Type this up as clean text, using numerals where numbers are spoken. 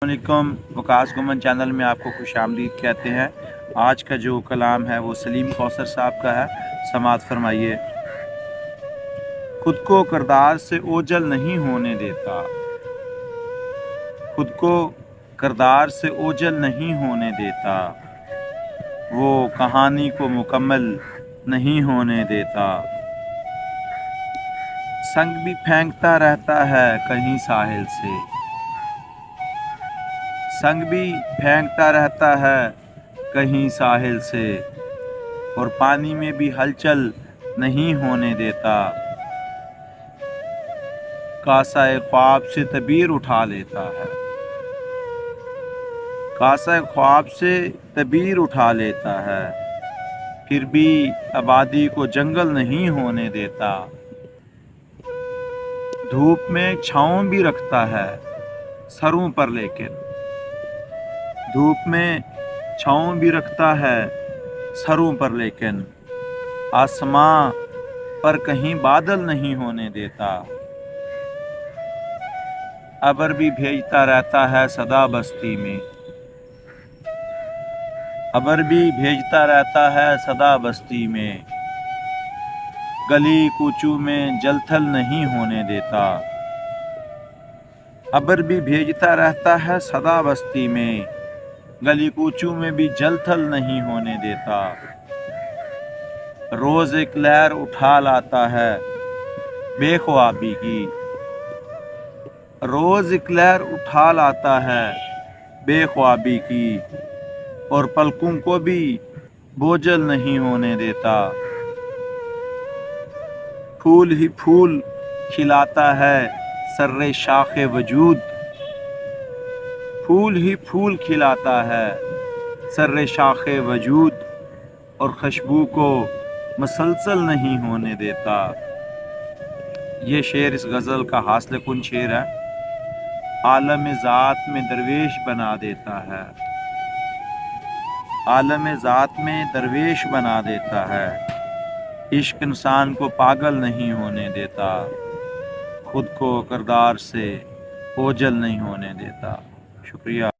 वालेकुम। वकास गुमन चैनल में आपको खुश आमदीद कहते हैं। आज का जो कलाम है वो सलीम कौसर साहब का है, समाअत फरमाइए। खुद को किरदार से ओझल नहीं होने देता, खुद को किरदार से ओझल नहीं होने देता, वो कहानी को मुकम्मल नहीं होने देता। संग भी फेंकता रहता है कहीं साहिल से, संग भी फेंकता रहता है कहीं साहिल से, और पानी में भी हलचल नहीं होने देता। कासा ख्वाब से तबीर उठा लेता है, कासा ख्वाब से तबीर उठा लेता है, फिर भी आबादी को जंगल नहीं होने देता। धूप में छाँव भी रखता है सरों पर, लेकिन धूप में छाँव भी रखता है सरों पर, लेकिन आसमां पर कहीं बादल नहीं होने देता। अबर भी भेजता रहता है सदा बस्ती में, अबर भी भेजता रहता है सदा बस्ती में, गली कूचू में जलथल नहीं होने देता। अबर भी भेजता रहता है सदा बस्ती में, गली कूचू में भी जलथल नहीं होने देता। रोज एक लहर उठा लाता है बेख्वाबी की, रोज एक लहर उठा लाता है बेख्वाबी की, और पलकों को भी बोझल नहीं होने देता। फूल ही फूल खिलाता है सर्रे शाखे वजूद, फूल ही फूल खिलाता है सर्रे शाखे वजूद, और खुशबू को मसलसल नहीं होने देता। ये शेर इस गज़ल का हासिल कुन शेर है। आलम ज़ात में दरवेश बना देता है, आलम ज़ात में दरवेश बना देता है, इश्क इंसान को पागल नहीं होने देता, खुद को किरदार से ओझल नहीं होने देता। शुक्रिया।